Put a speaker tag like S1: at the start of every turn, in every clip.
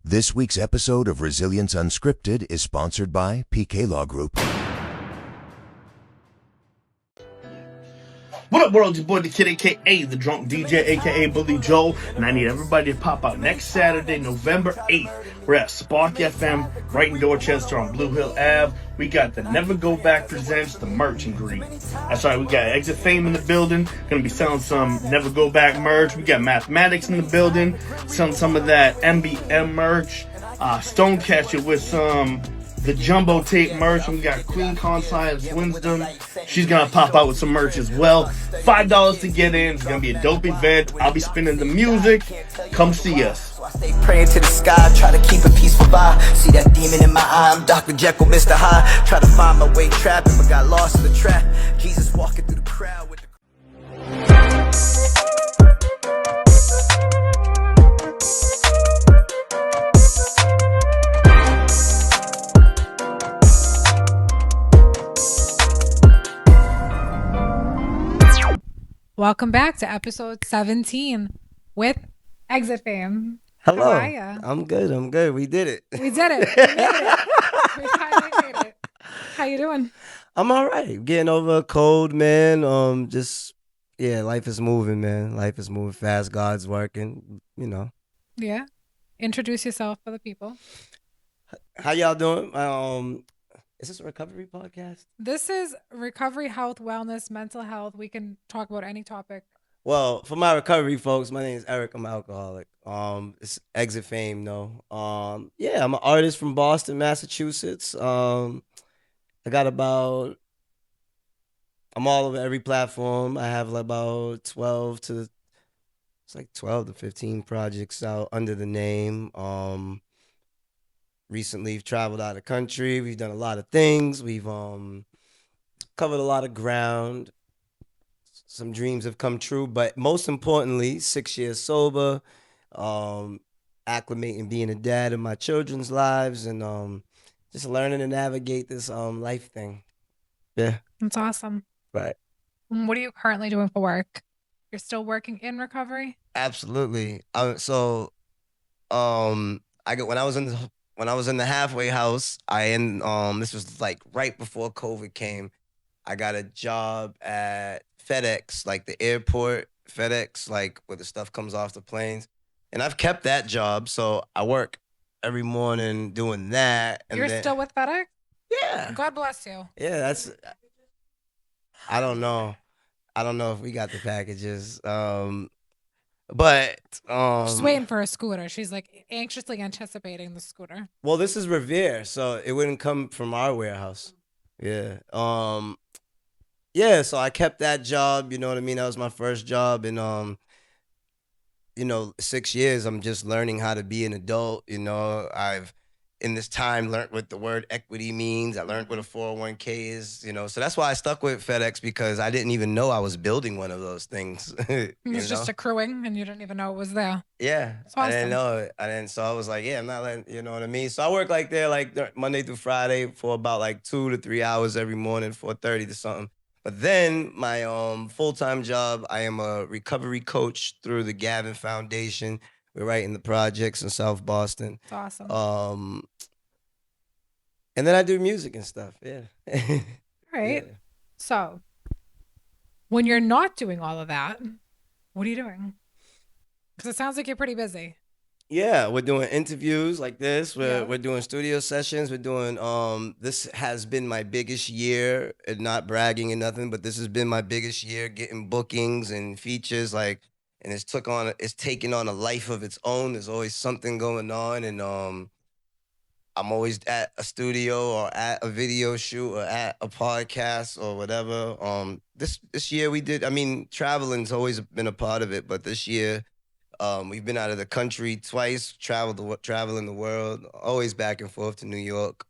S1: This week's episode of Resilience Unscripted is sponsored by PK Law Group.
S2: What up, world? Your boy, the kid, a.k.a. the drunk DJ, a.k.a. Bully Joel, and I need everybody to pop out next Saturday, November 8th. We're at Spark FM, right in Dorchester on Blue Hill Ave. We got the Never Go Back Presents the merch and greet. That's right, we got EXITFAME in the building, gonna be selling some Never Go Back merch. We got Mathematics in the building, selling some of that MBM merch. Stonecatcher with some the jumbo tape merch, and we got Queen Conscience Wisdom. She's gonna pop out with some merch as well. $5 to get in. It's gonna be a dope event. I'll be spinning the music. Come see us.
S3: I stay praying to the sky, try to keep a peaceful vibe. See that demon in my eye, I'm Dr. Jekyll, Mr. Hyde. Try to find my way trapping, but got lost in the trap. Jesus walking through the crowd with the
S4: Welcome back to episode 17 with EXITFAME.
S5: Hello.
S4: How are ya?
S5: I'm good. We did it.
S4: We did it. We made it. We finally made it. How you doing?
S5: I'm all right. Getting over a cold, man. Life is moving, man. Life is moving fast. God's working, you know.
S4: Yeah. Introduce yourself for the people.
S5: How y'all doing? Is this a recovery podcast?
S4: This is recovery, health, wellness, mental health. We can talk about any topic.
S5: Well, for my recovery folks, my name is Eric. I'm an alcoholic. It's EXITFAME, though. I'm an artist from Boston, Massachusetts. I'm all over every platform. I have about 12 to 15 projects out under the name. Recently we've traveled out of the country. We've done a lot of things. We've covered a lot of ground. Some dreams have come true, but most importantly, 6 years sober, acclimating being a dad in my children's lives, and just learning to navigate this life thing. Yeah.
S4: That's awesome.
S5: Right.
S4: What are you currently doing for work? You're still working in recovery?
S5: Absolutely. When I was in the halfway house, this was like right before COVID came. I got a job at FedEx, like the airport FedEx, like where the stuff comes off the planes. And I've kept that job, so I work every morning doing that. And
S4: You're still with FedEx?
S5: Yeah.
S4: God bless you.
S5: Yeah, I don't know. I don't know if we got the packages.
S4: She's waiting for a scooter. She's like anxiously anticipating the scooter.
S5: Well, this is Revere, so it wouldn't come from our warehouse. Yeah. So I kept that job, you know what I mean? That was my first job, and 6 years I'm just learning how to be an adult, you know. I've in this time learned what the word equity means. I learned what a 401k is, you know. So that's why I stuck with FedEx, because I didn't even know I was building one of those things.
S4: It was just accruing and you didn't even know it was there.
S5: Yeah.
S4: Awesome.
S5: I didn't know it. So I was like, I'm not letting, you know what I mean? So I work like there, like Monday through Friday for about like 2 to 3 hours every morning, 4:30 to something. But then my full-time job, I am a recovery coach through the Gavin Foundation. We're writing the projects in South Boston.
S4: It's awesome.
S5: And then I do music and stuff. Yeah.
S4: Right.
S5: Yeah.
S4: So when you're not doing all of that, what are you doing? Because it sounds like you're pretty busy.
S5: Yeah, we're doing interviews like this. We're doing studio sessions. We're doing this has been my biggest year, and not bragging and nothing, but this has been my biggest year getting bookings and features, like, and it's taken on a life of its own. There's always something going on, and I'm always at a studio or at a video shoot or at a podcast or whatever. This year we did, traveling's always been a part of it, but this year we've been out of the country twice, traveling the world, always back and forth to New York.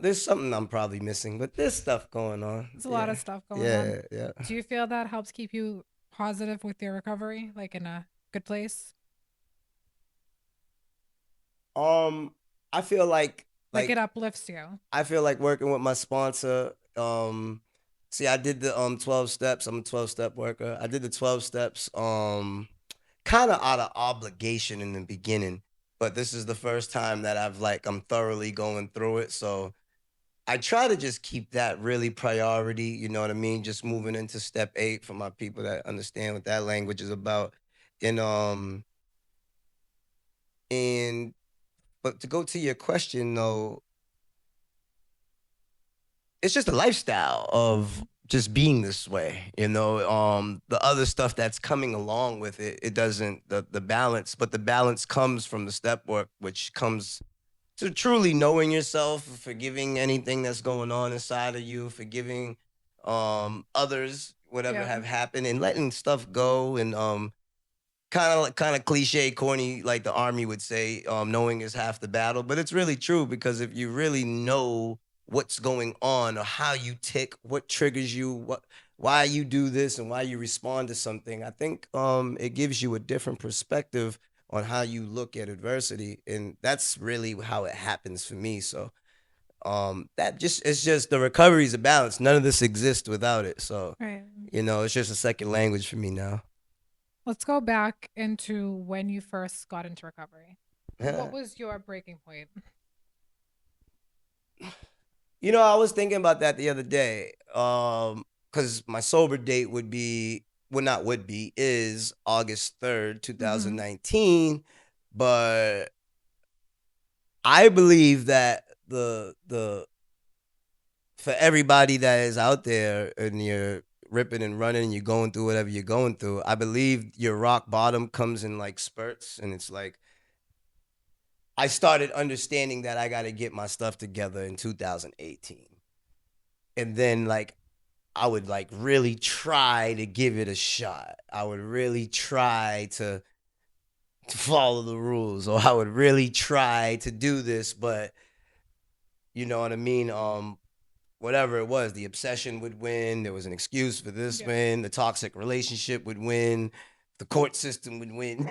S5: There's something I'm probably missing, but there's stuff going on.
S4: There's a lot of stuff going on.
S5: Yeah.
S4: Do you feel that helps keep you positive with your recovery, like in a good place?
S5: I feel like
S4: it uplifts you.
S5: I feel like working with my sponsor. See, I did the 12 steps. I'm a 12-step worker. I did the 12 steps kind of out of obligation in the beginning, but this is the first time that I'm thoroughly going through it. So I try to just keep that really priority, you know what I mean? Just moving into step 8 for my people that understand what that language is about. And and but to go to your question though, it's just a lifestyle of just being this way, you know. The other stuff that's coming along with it, it doesn't the balance, but the balance comes from the step work, which comes to truly knowing yourself, forgiving anything that's going on inside of you, forgiving others, whatever
S4: Yeah.
S5: have happened, and letting stuff go. And kind of cliche, corny, like the army would say, knowing is half the battle. But it's really true, because if you really know what's going on or how you tick, what triggers you, why you do this and why you respond to something, I think it gives you a different perspective on how you look at adversity. And that's really how it happens for me. So it's just the recovery is a balance. None of this exists without it. So
S4: Right.
S5: it's just a second language for me now.
S4: Let's go back into when you first got into recovery. What was your breaking point?
S5: I was thinking about that the other day. Because my sober date is August 3rd, 2019. But I believe that for everybody that is out there and you're ripping and running and you're going through whatever you're going through, I believe your rock bottom comes in like spurts. And it's like, I started understanding that I got to get my stuff together in 2018. And then like, I would like really try to give it a shot. I would really try to follow the rules, or I would really try to do this, but you know what I mean? Whatever it was, the obsession would win. There was an excuse for this win. The toxic relationship would win. The court system would win.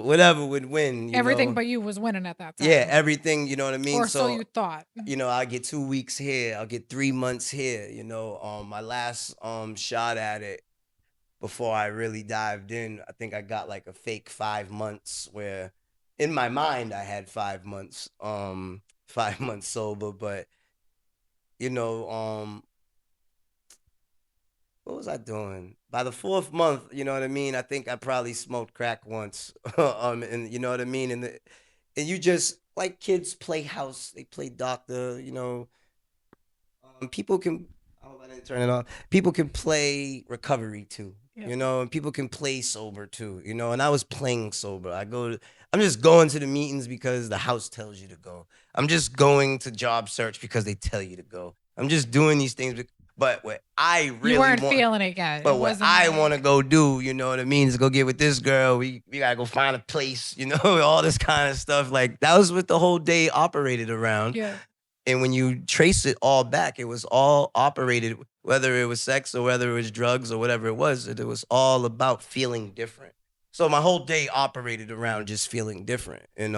S5: Whatever would win.
S4: Everything but you was winning at that time.
S5: Yeah, everything, you know what I mean?
S4: Or so you thought.
S5: I get 2 weeks here. I'll get 3 months here. My last shot at it before I really dived in, I think I got like a fake 5 months, where in my mind I had 5 months, 5 months sober. But what was I doing? By the 4th month, you know what I mean? I think I probably smoked crack once. And you know what I mean? And you just, like, kids play house, they play doctor, people can, I hope I didn't turn it off. People can play recovery too, and people can play sober too, and I was playing sober. I'm just going to the meetings because the house tells you to go. I'm just going to job search because they tell you to go. I'm just doing these things. But what I really
S4: you weren't feeling it yet.
S5: But what I want to go do, you know what I mean, is go get with this girl. We gotta go find a place, all this kind of stuff. Like, that was what the whole day operated around.
S4: Yeah.
S5: And when you trace it all back, it was all operated, whether it was sex or whether it was drugs or whatever it was all about feeling different. So my whole day operated around just feeling different. And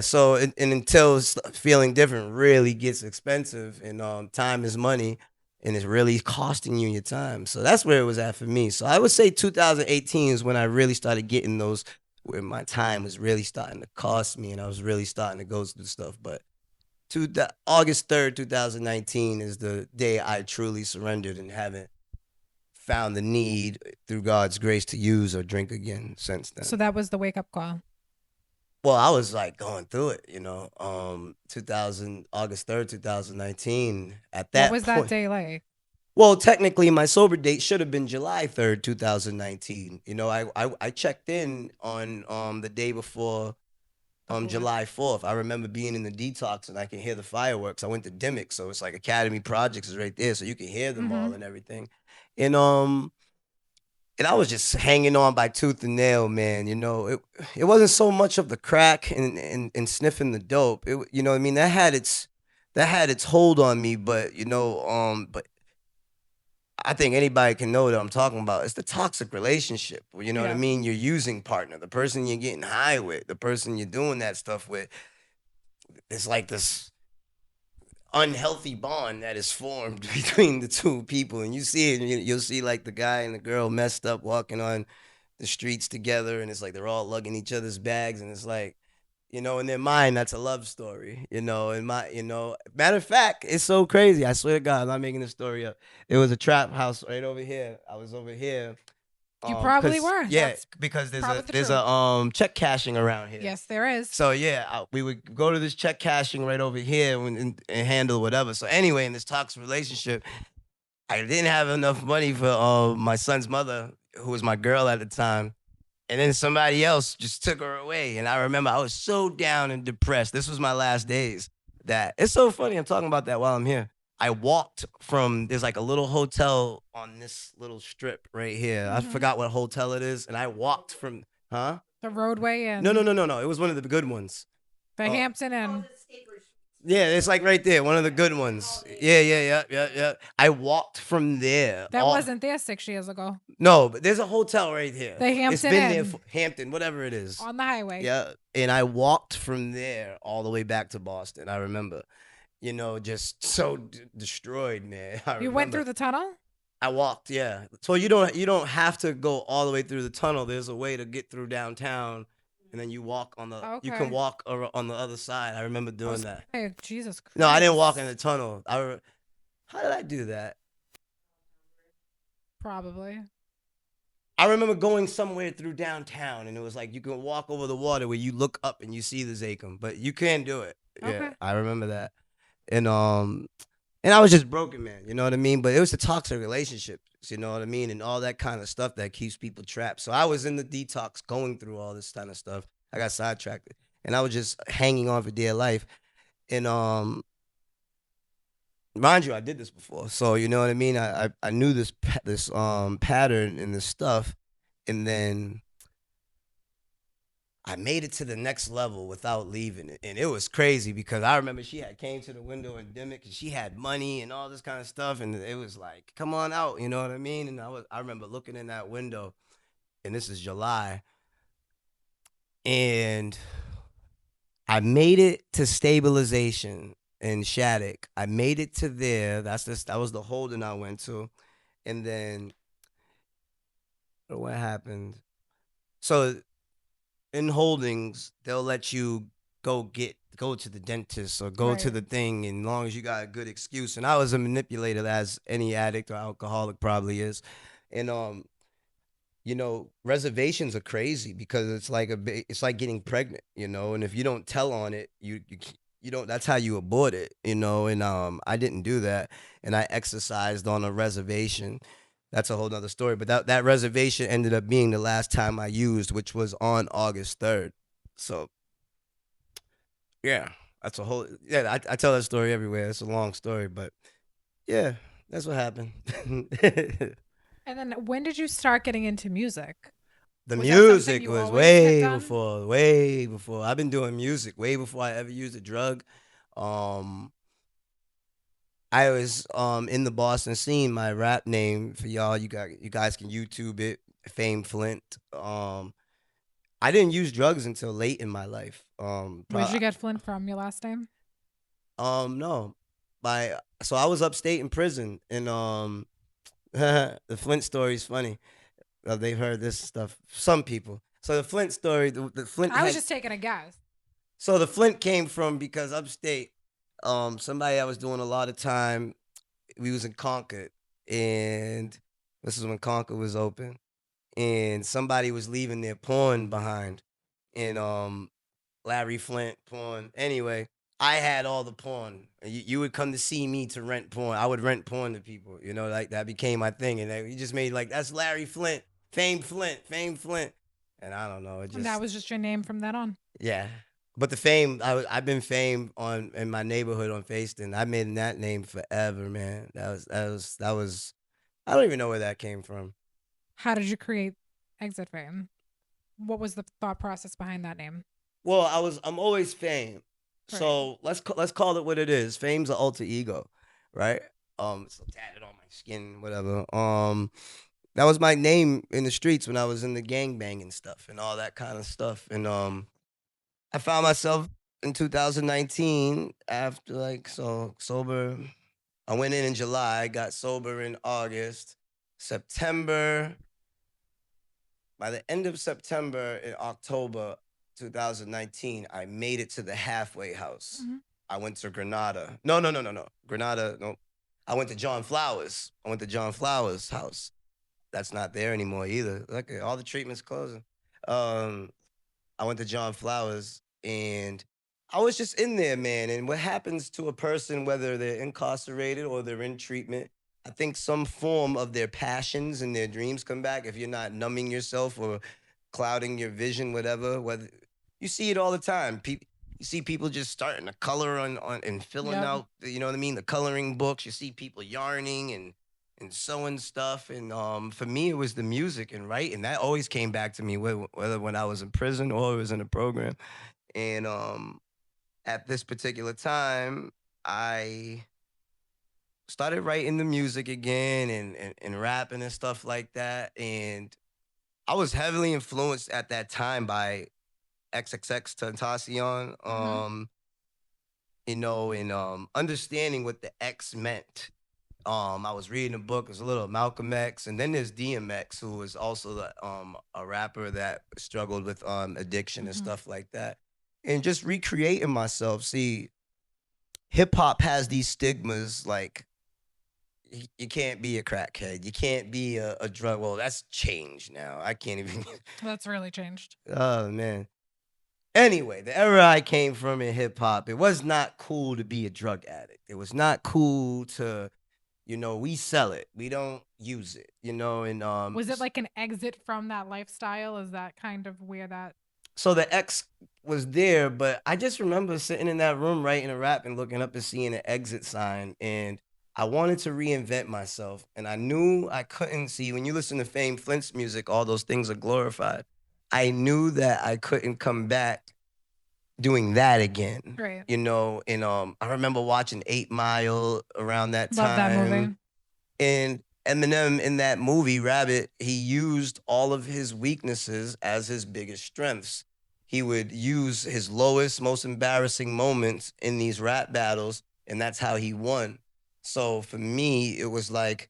S5: so and until feeling different really gets expensive, and time is money, and it's really costing you your time. So that's where it was at for me. So I would say 2018 is when I really started getting those, where my time was really starting to cost me and I was really starting to go through stuff. But August 3rd, 2019 is the day I truly surrendered and haven't found the need, through God's grace, to use or drink again since then.
S4: So that was the wake up call.
S5: Well, I was like going through it, August 3rd, 2019. At that
S4: What was that day like?
S5: Well, technically, my sober date should have been July 3rd, 2019. I checked in on the day before July 4th. I remember being in the detox and I can hear the fireworks. I went to Dimmick, so it's like Academy Projects is right there, so you can hear them all and everything. And I was just hanging on by tooth and nail, man. It wasn't so much of the crack and sniffing the dope. You know what I mean? That had its hold on me, but but I think anybody can know what I'm talking about. It's the toxic relationship. You know what I mean? Your using partner, the person you're getting high with, the person you're doing that stuff with. It's like this unhealthy bond that is formed between the two people. And you see it, and you'll see like the guy and the girl messed up walking on the streets together, and it's like they're all lugging each other's bags, and it's like, you know, in their mind, that's a love story. You know, matter of fact, it's so crazy. I swear to God, I'm not making this story up. There was a trap house right over here. I was over here.
S4: You probably were.
S5: Yeah,
S4: That's
S5: because
S4: probably the
S5: there's
S4: truth.
S5: a check cashing around here.
S4: Yes, there is.
S5: So yeah, we would go to this check cashing right over here and handle whatever. So anyway, in this toxic relationship, I didn't have enough money for my son's mother, who was my girl at the time. And then somebody else just took her away. And I remember I was so down and depressed. This was my last days. That it's so funny. I'm talking about that while I'm here. I walked from, there's like a little hotel on this little strip right here. I forgot what hotel it is. And I walked from, huh?
S4: The roadway and
S5: No. It was one of the good ones.
S4: the Hampton Inn.
S5: Yeah, it's like right there, one of the good ones. Yeah. I walked from there.
S4: That wasn't there 6 years ago.
S5: No, but there's a hotel right here.
S4: The Hampton
S5: It's been there
S4: Inn.
S5: for Hampton, whatever it is.
S4: On the highway.
S5: Yeah, and I walked from there all the way back to Boston. I remember, you know, just so destroyed, man.
S4: You went through the tunnel?
S5: I walked, yeah. So you don't have to go all the way through the tunnel. There's a way to get through downtown, and then you walk on the. You can
S4: Okay.
S5: walk on the other side. I remember doing that.
S4: Hey, Jesus Christ.
S5: No, I didn't walk in the tunnel. How did I do that?
S4: Probably.
S5: I remember going somewhere through downtown, and it was like you can walk over the water where you look up and you see the Zachem, but you can't do it. Yeah,
S4: Okay.
S5: I remember that, and I was just broken, man. You know what I mean? But it was a toxic relationship. You know what I mean? And all that kind of stuff that keeps people trapped. So I was in the detox, going through all this kind of stuff. I got sidetracked, and I was just hanging on for dear life. And mind you, I did this before, so you know what I mean. I knew this pattern and this stuff, and then I made it to the next level without leaving it, and it was crazy because I remember she had came to the window in Dimmick, and she had money and all this kind of stuff, and it was like, come on out, you know what I mean? And I remember looking in that window, and this is July, and I made it to stabilization in Shattuck. I made it to there. That was the holding I went to, and then what happened? So in holdings, they'll let you go to the dentist or go to
S4: Right.
S5: the thing, and as long as you got a good excuse. And I was a manipulator, as any addict or alcoholic probably is, and you know, reservations are crazy because it's like it's like getting pregnant, you know, and if you don't tell on it, you don't, that's how you abort it, you know, and I didn't do that, and I exercised on a reservation. That's a whole nother story, but that reservation ended up being the last time I used, which was on August 3rd. So yeah, that's a whole, yeah, I tell that story everywhere. It's a long story, but yeah, that's what happened.
S4: And then when did you start getting into music?
S5: The
S4: Was that something
S5: music
S4: you
S5: was
S4: always picked on?
S5: way before. I've been doing music way before I ever used a drug. Um, I was in the Boston scene. My rap name for y'all, you guys can YouTube it, Fame Flint. I didn't use drugs until late in my life.
S4: Where'd you get Flint from, your last name?
S5: No, so I was upstate in prison, and the Flint story is funny. They've heard this stuff. Some people. So the Flint story, the Flint.
S4: I was just taking a guess.
S5: So the Flint came from because upstate, somebody I was doing a lot of time. We was in Concord, and this is when Concord was open, and somebody was leaving their porn behind, and Larry Flint porn. Anyway, I had all the porn. You would come to see me to rent porn. I would rent porn to people. You know, like that became my thing, and we just made like, that's Larry Flint, Fame Flint, and I don't know. It just,
S4: And that was just your name from then on.
S5: yeah. But the fame, I've been famed in my neighborhood on Facein. I made that name forever, man. That was. I don't even know where that came from.
S4: How did you create EXITFAME? What was the thought process behind that name?
S5: Well, I'm always fame. So let's call it what it is. Fame's an alter ego, right? It's tatted on my skin, whatever. That was my name in the streets when I was in the gangbanging stuff and all that kind of stuff. And I found myself in 2019 after sober. I went in July, got sober in August. September, by the end of September in October 2019, I made it to the halfway house. I went to Granada. No. Granada, no. I went to John Flowers. I went to John Flowers' house. That's not there anymore either. Look at all the treatments closing. I went to John Flowers and I was just in there, man. And what happens to a person, whether they're incarcerated or they're in treatment, I think some form of their passions and their dreams come back if you're not numbing yourself or clouding your vision, whatever. Whether you see it all the time. You see people just starting to color on and filling out, you know what I mean? The coloring books. You see people yarning and sewing stuff. And for me, it was the music and writing. That always came back to me, whether when I was in prison or it was in a program. And at this particular time, I started writing the music again and rapping and stuff like that. And I was heavily influenced at that time by XXX Tentacion, you know, and understanding what the X meant. I was reading a book. It was a little Malcolm X, and then there's DMX, who was also a rapper that struggled with addiction and stuff like that. And just recreating myself. See, hip hop has these stigmas like you can't be a crackhead, you can't be a drug. Well, that's changed now. I can't even.
S4: That's really changed.
S5: Oh man. Anyway, the era I came from in hip hop, it was not cool to be a drug addict. It was not cool to, you know, we sell it, we don't use it, you know. And
S4: was it like an exit from that lifestyle? Is that kind of where that?
S5: So the X was there, but I just remember sitting in that room writing a rap and looking up and seeing an exit sign, and I wanted to reinvent myself, and I knew I couldn't. See, when you listen to Fame Flint's music, all those things are glorified. I knew that I couldn't come back doing that again.
S4: Right.
S5: You know, and I remember watching 8 Mile around that time.
S4: Love that movie.
S5: And Eminem in that movie, Rabbit, he used all of his weaknesses as his biggest strengths. He would use his lowest, most embarrassing moments in these rap battles, and that's how he won. So for me, it was like,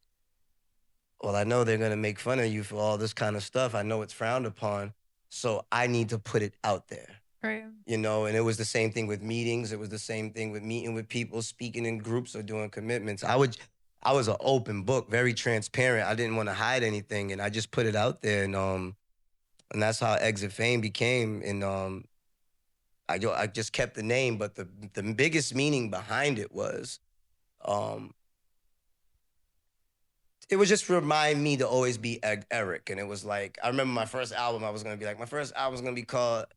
S5: well, I know they're going to make fun of you for all this kind of stuff. I know it's frowned upon. So I need to put it out there.
S4: Right.
S5: You know, and it was the same thing with meetings. It was the same thing with meeting with people, speaking in groups or doing commitments. I was an open book, very transparent. I didn't want to hide anything, and I just put it out there. And that's how Exit Fame became. And I just kept the name, but the biggest meaning behind it was, it was just to remind me to always be Eric. And it was like, I remember my first album, my first album was gonna be called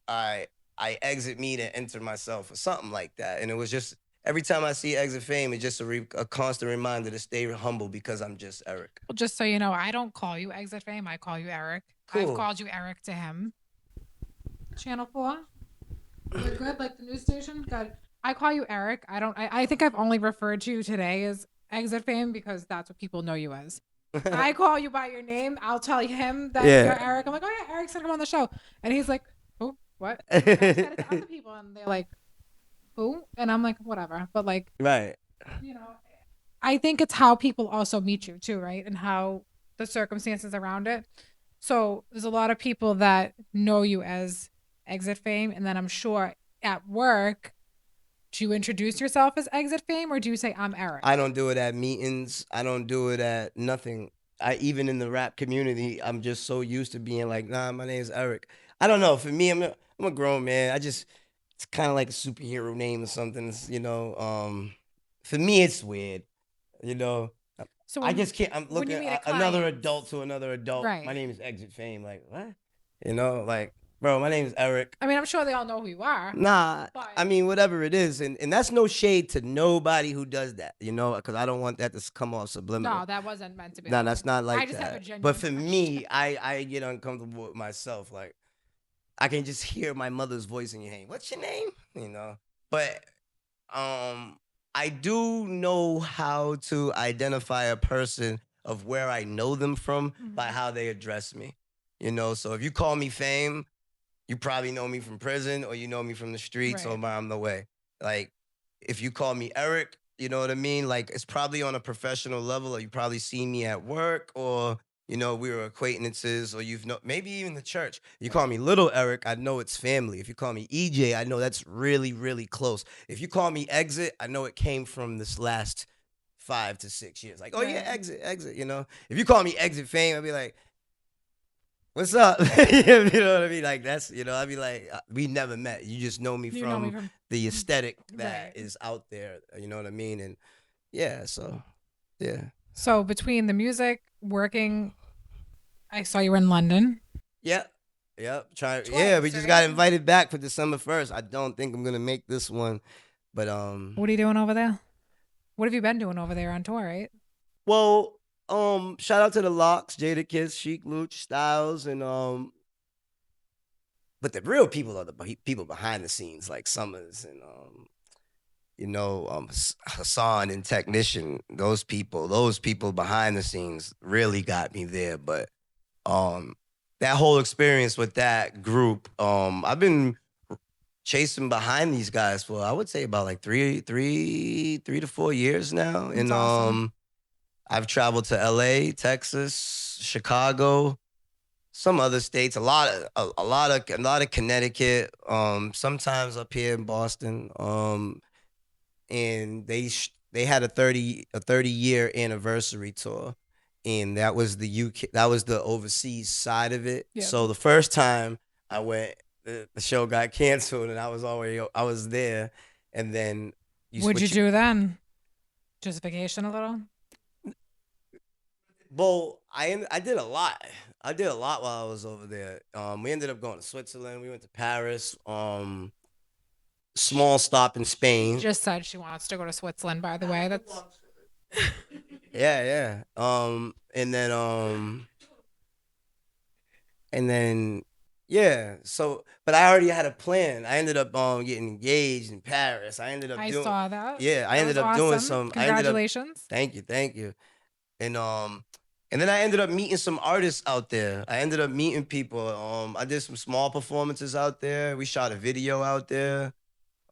S5: I Exit Me to Enter Myself or something like that. And it was just, every time I see Exit Fame, it's just a constant reminder to stay humble because I'm just Eric.
S4: Well, just so you know, I don't call you Exit Fame. I call you Eric.
S5: Cool.
S4: I've called you Eric to him. Channel 4. You're good, like the news station? Good. I call you Eric. I think I've only referred to you today as Exit Fame because that's what people know you as. I call you by your name. I'll tell him that you're Eric. I'm like, oh yeah, Eric's gonna come on the show. And he's like, who? What? And I said it to other people and they're like, who? And I'm like, whatever. But like,
S5: right.
S4: You know, I think it's how people also meet you too, right? And how the circumstances around it. So there's a lot of people that know you as Exit Fame. And then I'm sure at work, do you introduce yourself as Exit Fame or do you say I'm Eric?
S5: I don't do it at meetings. I don't do it at nothing. Even in the rap community, I'm just so used to being like, nah, my name's Eric. I don't know. For me, I'm a grown man. it's kind of like a superhero name or something. It's, you know, for me, it's weird. You know, so I just can't. I'm looking at another adult to another adult. Right. My name is Exit Fame. Like what? You know, like. Bro, my name is Eric.
S4: I mean, I'm sure they all know who you are.
S5: Nah, I mean, whatever it is. And that's no shade to nobody who does that, you know, because I don't want that to come off subliminal.
S4: No, that wasn't meant to be.
S5: No, that's not like that.
S4: I just have a genuine
S5: But for me, I get uncomfortable with myself. Like, I can just hear my mother's voice in your head. What's your name? You know? But I do know how to identify a person of where I know them from by how they address me. You know, so if you call me Fame, you probably know me from prison or you know me from the streets or I'm the way. Like, if you call me Eric, you know what I mean? Like, it's probably on a professional level or you probably see me at work or, you know, we were acquaintances, or maybe even the church. You call me Little Eric, I know it's family. If you call me EJ, I know that's really, really close. If you call me Exit, I know it came from this last 5 to 6 years. Like, oh yeah, Exit, you know. If you call me Exit Fame, I'd be like, what's up? You know what I mean? Like, that's, you know, I'd be like, we never met. You just know me from the aesthetic that is out there. You know what I mean? And yeah, so yeah.
S4: So between the music, working, I saw you were in London.
S5: Yep.
S4: Twice,
S5: Yeah, we just
S4: right?
S5: got invited back for December 1st. I don't think I'm gonna make this one, but
S4: What are you doing over there? What have you been doing over there on tour, right?
S5: well, shout out to the Locks, Jada Kiss, Chic Luch, Styles, and but the real people are the people behind the scenes, like Summers and you know, Hassan and Technician. Those people behind the scenes really got me there. But that whole experience with that group, I've been chasing behind these guys for, I would say, about like 3 to 4 years now.
S4: That's
S5: And
S4: awesome.
S5: I've traveled to LA, Texas, Chicago, some other states, a lot of Connecticut, sometimes up here in Boston. And they had a 30-year anniversary tour, and that was the UK, that was the overseas side of it.
S4: Yeah.
S5: So the first time I went, the show got canceled, and I was there, and then
S4: What'd you do then? Just vacation a little?
S5: Well, I did a lot. I did a lot while I was over there. We ended up going to Switzerland. We went to Paris. Small stop in Spain.
S4: Just said she wants to go to Switzerland, by the way. That's
S5: Yeah. And then yeah. So, but I already had a plan. I ended up getting engaged in Paris. I ended up
S4: I
S5: doing.
S4: saw that.
S5: Yeah, I
S4: That
S5: ended
S4: was
S5: up doing
S4: awesome.
S5: some.
S4: Congratulations.
S5: Thank you. And then I ended up meeting some artists out there. I ended up meeting people. I did some small performances out there. We shot a video out there.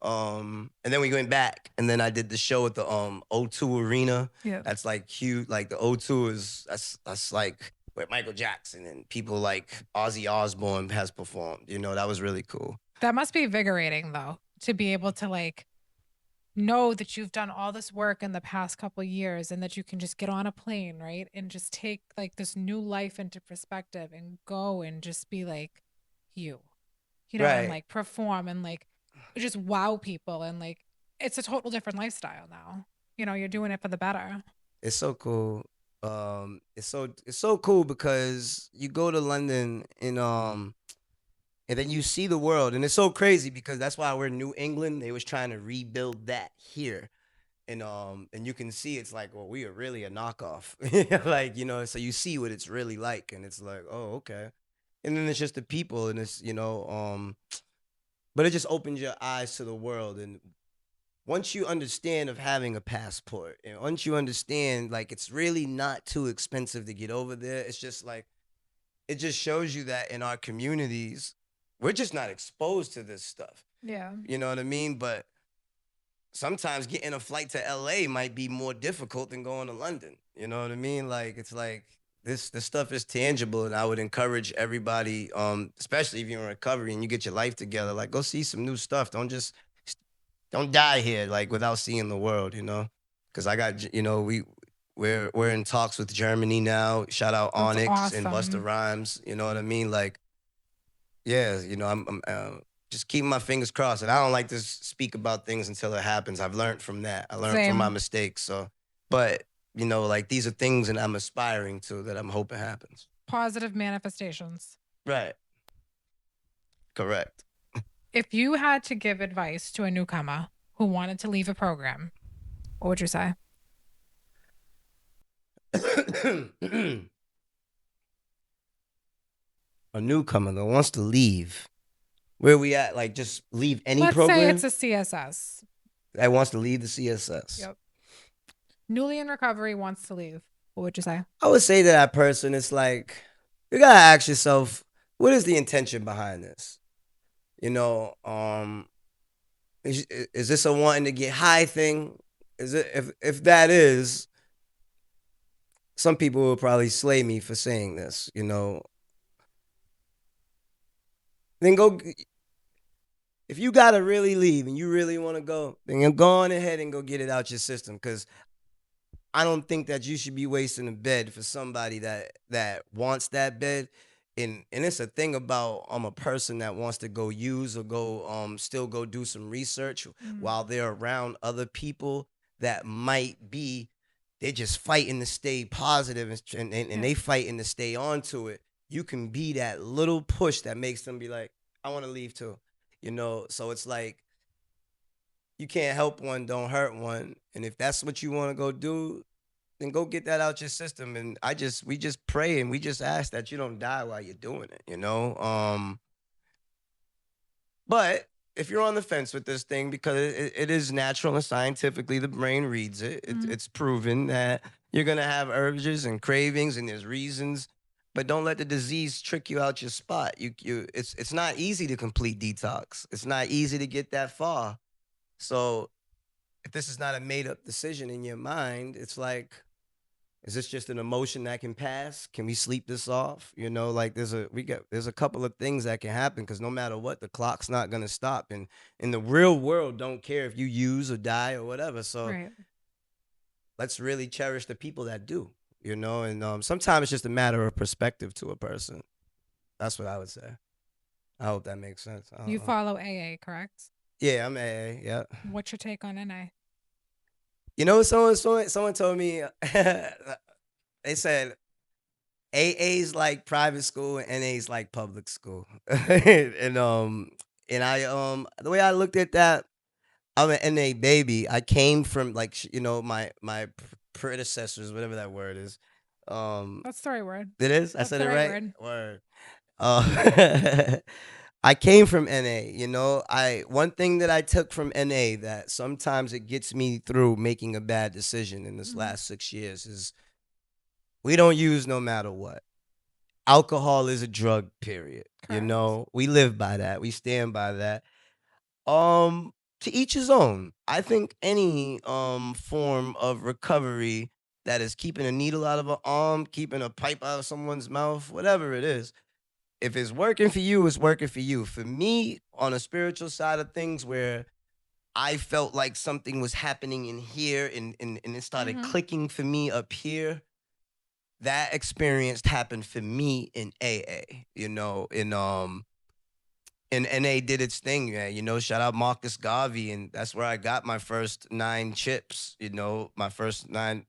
S5: And then we went back, and then I did the show at the O2 Arena.
S4: Yeah.
S5: That's like huge. Like the O2 that's like where Michael Jackson and people like Ozzy Osbourne has performed. You know, that was really cool.
S4: That must be invigorating, though, to be able to like know that you've done all this work in the past couple years, and that you can just get on a plane, right, and just take like this new life into perspective and go and just be like you know,
S5: Right.
S4: and like perform and like just wow people, and like it's a total different lifestyle now. You know, you're doing it for the better.
S5: It's so cool. It's so cool because you go to London and then you see the world, and it's so crazy because that's why we're New England. They was trying to rebuild that here, and you can see it's like, well, we are really a knockoff, like, you know. So you see what it's really like, and it's like, oh, okay. And then it's just the people, and it's, you know, but it just opens your eyes to the world. And once you understand of having a passport, and once you understand, like, it's really not too expensive to get over there, it's just like, it just shows you that in our communities, we're just not exposed to this stuff.
S4: Yeah.
S5: You know what I mean? But sometimes getting a flight to LA might be more difficult than going to London. You know what I mean? Like, it's like this stuff is tangible, and I would encourage everybody, especially if you're in recovery and you get your life together, like, go see some new stuff. Don't die here, like, without seeing the world, you know? Because I got, you know, we're in talks with Germany now. Shout out
S4: That's
S5: Onyx and
S4: awesome.
S5: Busta Rhymes. You know what I mean? Like, yeah, you know, I'm just keeping my fingers crossed. And I don't like to speak about things until it happens. I've learned from that. I learned from my
S4: Same.
S5: mistakes. So, but, you know, like, these are things that I'm aspiring to, that I'm hoping happens.
S4: Positive manifestations.
S5: Right. Correct.
S4: If you had to give advice to a newcomer who wanted to leave a program, what would you say?
S5: A newcomer that wants to leave, where we at? Like, just leave any
S4: Let's
S5: program?
S4: say it's a CSS.
S5: That wants to leave the CSS.
S4: Yep. Newly in recovery wants to leave. What would you say?
S5: I would say to that person, it's like, you gotta ask yourself, what is the intention behind this? You know, is this a wanting to get high thing? Is it, if that is, some people will probably slay me for saying this, you know. Then go. If you gotta really leave and you really want to go, then go on ahead and go get it out your system. Because I don't think that you should be wasting a bed for somebody that wants that bed. And it's a thing about a person that wants to go use or go still go do some research while they're around other people that might be, they're just fighting to stay positive and they fighting to stay on to it. You can be that little push that makes them be like, I want to leave too. You know, so it's like, you can't help one, don't hurt one. And if that's what you want to go do, then go get that out your system. And we just pray and we just ask that you don't die while you're doing it, you know? But if you're on the fence with this thing, because it is natural and scientifically the brain reads it, it's proven that you're going to have urges and cravings and there's reasons, but don't let the disease trick you out your spot. It's not easy to complete detox. It's not easy to get that far. So if this is not a made up decision in your mind, it's like, is this just an emotion that can pass? Can we sleep this off? You know, like there's a couple of things that can happen, because no matter what, the clock's not gonna stop. And in the real world, don't care if you use or die or whatever. So let's really cherish the people that do, you know, and sometimes it's just a matter of perspective to a person. That's what I would say. I hope that makes sense.
S4: You follow AA, correct?
S5: Yeah, I'm AA, yeah.
S4: What's your take on NA?
S5: You know, someone told me, they said AA's like private school and NA's like public school. and I the way I looked at that, I'm an NA baby. I came from, like, you know, my predecessors, whatever that word is.
S4: That's the right word.
S5: It is?
S4: That's
S5: I said
S4: the
S5: it
S4: right
S5: right?
S4: word.
S5: I came from NA, you know. One thing that I took from NA that sometimes it gets me through making a bad decision in this last 6 years is, we don't use no matter what. Alcohol is a drug, period.
S4: Correct.
S5: You know, we live by that. We stand by that. To each his own. I think any form of recovery that is keeping a needle out of an arm, keeping a pipe out of someone's mouth, whatever it is, if it's working for you, it's working for you. For me, on a spiritual side of things, where I felt like something was happening in here and it started clicking for me up here, that experience happened for me in AA, you know, and NA did its thing, man. You know, shout out Marcus Garvey, and that's where I got my first 9 chips, you know, my first 9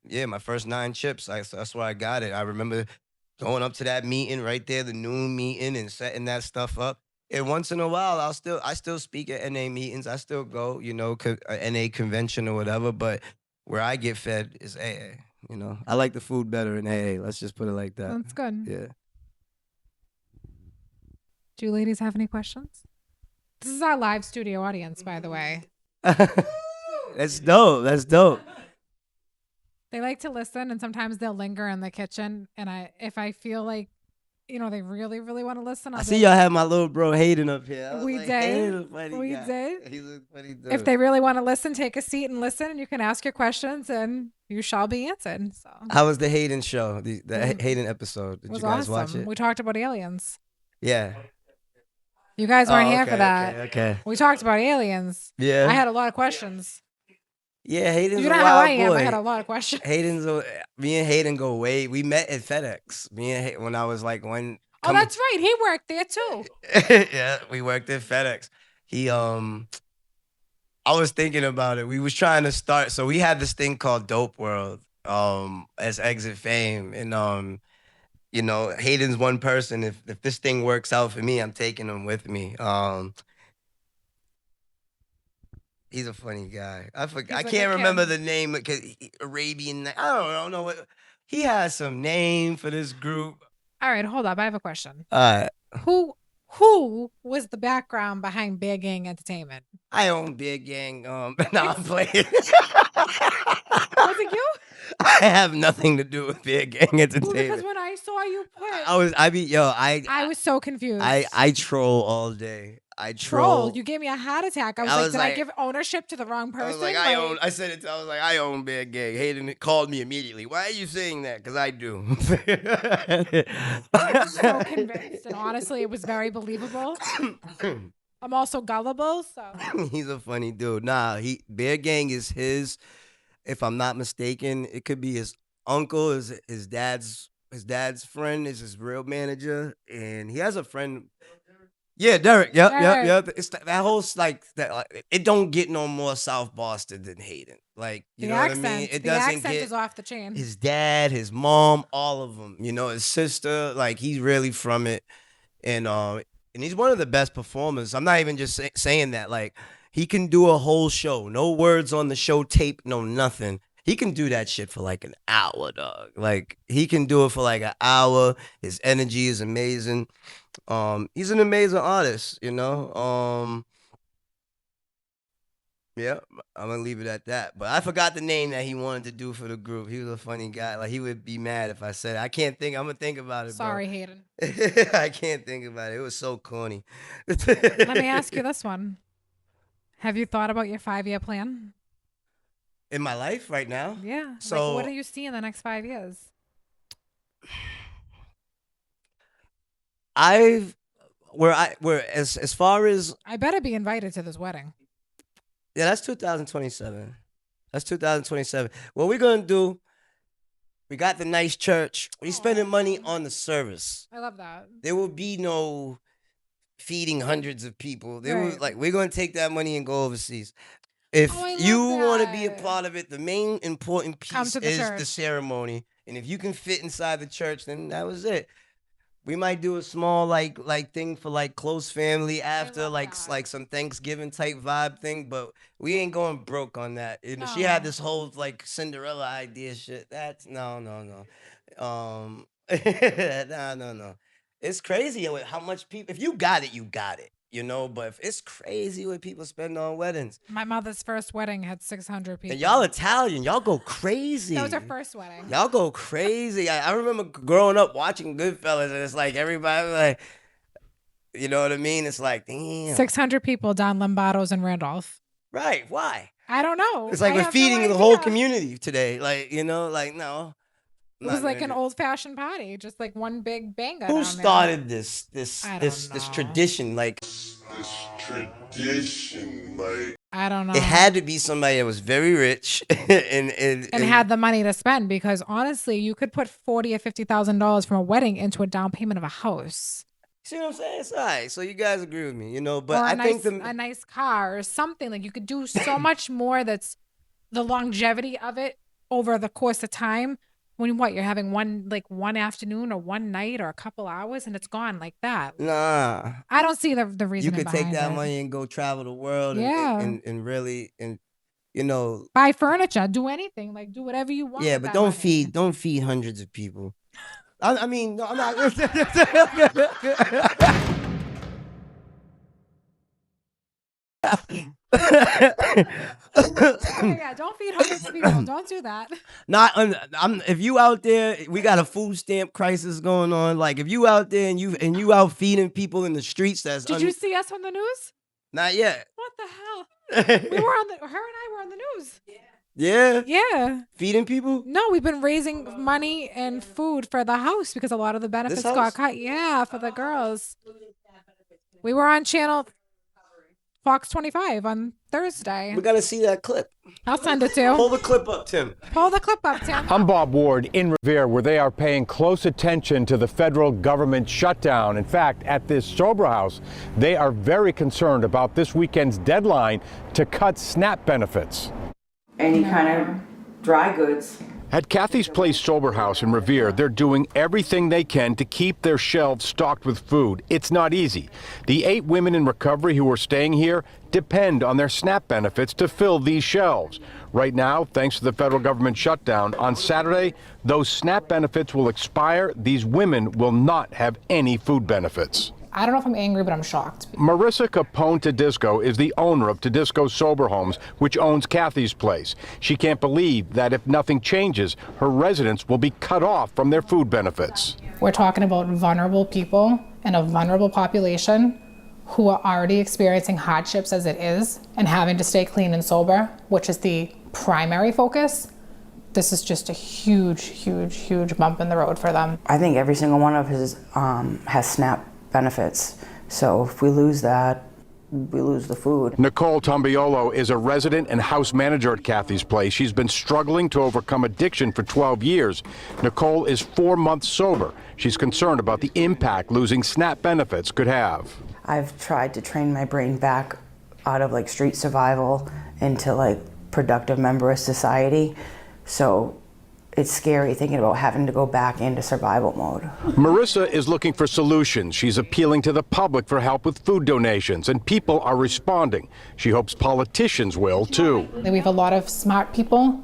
S5: chips. That's where I got it. I remember going up to that meeting right there, the noon meeting, and setting that stuff up. And once in a while, I still speak at NA meetings. I still go, you know, NA convention or whatever. But where I get fed is AA. You know, I like the food better in AA. Let's just put it like that.
S4: That's good.
S5: Yeah.
S4: Do you ladies have any questions? This is our live studio audience, by the way.
S5: That's dope. That's dope.
S4: They like to listen, and sometimes they'll linger in the kitchen. And if I feel like, you know, they really, really want to listen,
S5: I see y'all have my little bro Hayden up here.
S4: We
S5: like,
S4: did.
S5: We
S4: did.
S5: He's a funny dude.
S4: If they really want to listen, take a seat and listen, and you can ask your questions, and you shall be answered. So,
S5: how was the Hayden show? The Hayden episode? Did you guys watch it?
S4: We talked about aliens.
S5: Yeah.
S4: You guys weren't here for that.
S5: Okay.
S4: We talked about aliens.
S5: Yeah.
S4: I had a lot of questions.
S5: Yeah, Hayden's
S4: You know
S5: a
S4: how
S5: wild
S4: I am.
S5: boy.
S4: I had a lot of questions.
S5: Me and Hayden go way. We met at FedEx. When I was like
S4: Oh, that's right. He worked there too.
S5: Yeah, we worked at FedEx. I was thinking about it. We was trying to start. So we had this thing called Dope World, as EXITFAME, and you know, Hayden's one person. If this thing works out for me, I'm taking him with me. He's a funny guy. I can't remember the name, because Arabian. I don't know what. He has some name for this group.
S4: All right, hold up. I have a question.
S5: All right.
S4: Who was the background behind Bear Gang Entertainment?
S5: I own Bear Gang. No, I'm playing.
S4: Was it you?
S5: I have nothing to do with Bear Gang
S4: Well,
S5: Entertainment.
S4: because when I saw you put,
S5: I was so confused.
S4: I
S5: I troll all day. I
S4: Troll.
S5: troll.
S4: You gave me a heart attack. I was
S5: I
S4: like,
S5: was
S4: did
S5: like-
S4: I give ownership to the wrong person?
S5: I was like, I own. I said it. I was like, I own Bear Gang. Hayden called me immediately. Why are you saying that? Because I do.
S4: I was so convinced, and honestly, it was very believable. I'm also gullible, so.
S5: He's a funny dude. Nah, Bear Gang is his. If I'm not mistaken, it could be his uncle, his dad's friend is his real manager, and he has a friend. Yeah, Derek. Yep. It's that whole that. It don't get no more South Boston than Hayden. Like you
S4: The
S5: know
S4: accent,
S5: what I mean? It
S4: the
S5: doesn't
S4: accent
S5: get
S4: is off the chain.
S5: his dad, his mom, all of them. You know, his sister. Like he's really from it, and he's one of the best performers. I'm not even just saying that. Like he can do a whole show, no words on the show tape, no nothing. He can do that shit for like an hour, dog. Like he can do it for like an hour. His energy is amazing. He's an amazing artist, you know. Yeah, I'm gonna leave it at that. But I forgot the name that he wanted to do for the group. He was a funny guy. Like he would be mad if I said it. I can't think. I'm gonna think about it.
S4: Sorry, Hayden.
S5: I can't think about it. It was so corny.
S4: Let me ask you this one. Have you thought about your 5-year plan?
S5: In my life right now?
S4: Yeah.
S5: So
S4: like, what do you see in the next 5 years?
S5: As far as
S4: I better be invited to this wedding.
S5: yeah, that's 2027. That's 2027. What we're gonna do? We got the nice church. We spending money on the service.
S4: I love that.
S5: There will be no feeding hundreds of people. There will
S4: Right.
S5: we're gonna take that money and go overseas. If
S4: Oh, I love
S5: you want to be a
S4: that.
S5: part of it, the main important
S4: Come
S5: piece
S4: to the
S5: is the
S4: church.
S5: ceremony. And if you can fit inside the church, then that was it. We might do a small like thing for like close family after
S4: love
S5: like
S4: that.
S5: like some Thanksgiving type vibe thing, but we ain't going broke on that. You know, she had
S4: No.
S5: this whole like Cinderella idea shit. That's no. No. It's crazy how much people. If you got it, you got it. You know, but if it's crazy what people spend on weddings.
S4: My mother's first wedding had 600 people.
S5: And y'all Italian, y'all go crazy.
S4: That was her first wedding.
S5: Y'all go crazy. I remember growing up watching Goodfellas, and it's like everybody like, you know what I mean? It's like, damn.
S4: 600 people down Lombardo's in Randolph.
S5: Right? Why?
S4: I don't know.
S5: It's like
S4: I
S5: we're
S4: have
S5: feeding
S4: no
S5: the whole
S4: idea.
S5: community today. Like you know, like no.
S4: It was like an old-fashioned party, just like one big banger.
S5: Who
S4: down
S5: started this
S4: I don't
S5: this
S4: know.
S5: tradition? Like
S4: I don't know.
S5: it had to be somebody that was very rich and
S4: had the money to spend, because honestly, you could put $40,000 or $50,000 from a wedding into a down payment of a house.
S5: See what I'm saying? It's all right. So you guys agree with me, you know? But
S4: Or
S5: I
S4: a
S5: think
S4: nice car or something. Like you could do so much more. That's the longevity of it over the course of time. When you're having one afternoon or one night or a couple hours and it's gone like that.
S5: nah.
S4: I don't see the reason.
S5: You could take that money and go travel the world
S4: Yeah.
S5: and really you know
S4: buy furniture, do anything, like do whatever you want.
S5: yeah,
S4: with
S5: but
S4: that
S5: don't
S4: money.
S5: feed hundreds of people. I mean, no, I'm not.
S4: Yeah, don't feed hundreds of people. Don't do that.
S5: If you out there, we got a food stamp crisis going on. Like if you out there and you out feeding people in the streets,
S4: Did you see us on the news?
S5: not yet.
S4: What the hell? We were on her and I were on the news.
S5: Yeah,
S4: Yeah.
S5: feeding people.
S4: No, we've been raising money and food for the house because a lot of the benefits
S5: house?
S4: got cut. Yeah, for the girls. We were on channel Fox 25 on Thursday.
S5: We gotta see that clip.
S4: I'll send it to you.
S5: Pull the clip up, Tim.
S4: Pull the clip up, Tim.
S6: I'm Bob Ward in Revere, where they are paying close attention to the federal government shutdown. In fact, at this sober house, they are very concerned about this weekend's deadline to cut SNAP benefits.
S7: Any kind of dry goods.
S6: At Kathy's Place Sober House in Revere, they're doing everything they can to keep their shelves stocked with food. It's not easy. The 8 women in recovery who are staying here depend on their SNAP benefits to fill these shelves. Right now, thanks to the federal government shutdown, on Saturday, those SNAP benefits will expire. These women will not have any food benefits.
S8: I don't know if I'm angry, but I'm shocked.
S6: Marissa Capone Tedisco is the owner of Tedisco Sober Homes, which owns Kathy's Place. She can't believe that if nothing changes, her residents will be cut off from their food benefits.
S8: We're talking about vulnerable people and a vulnerable population who are already experiencing hardships as it is and having to stay clean and sober, which is the primary focus, this is just a huge, huge, huge bump in the road for them.
S7: I think every single one of his has SNAP benefits. So if we lose that, we lose the food.
S6: Nicole Tombiolo is a resident and house manager at Kathy's Place. She's been struggling to overcome addiction for 12 years. Nicole is 4 months sober. She's concerned about the impact losing SNAP benefits could have.
S7: I've tried to train my brain back out of like street survival into like productive member of society. So it's scary thinking about having to go back into survival mode.
S6: Marissa is looking for solutions. She's appealing to the public for help with food donations, and people are responding. She hopes politicians will, too.
S8: We have a lot of smart people.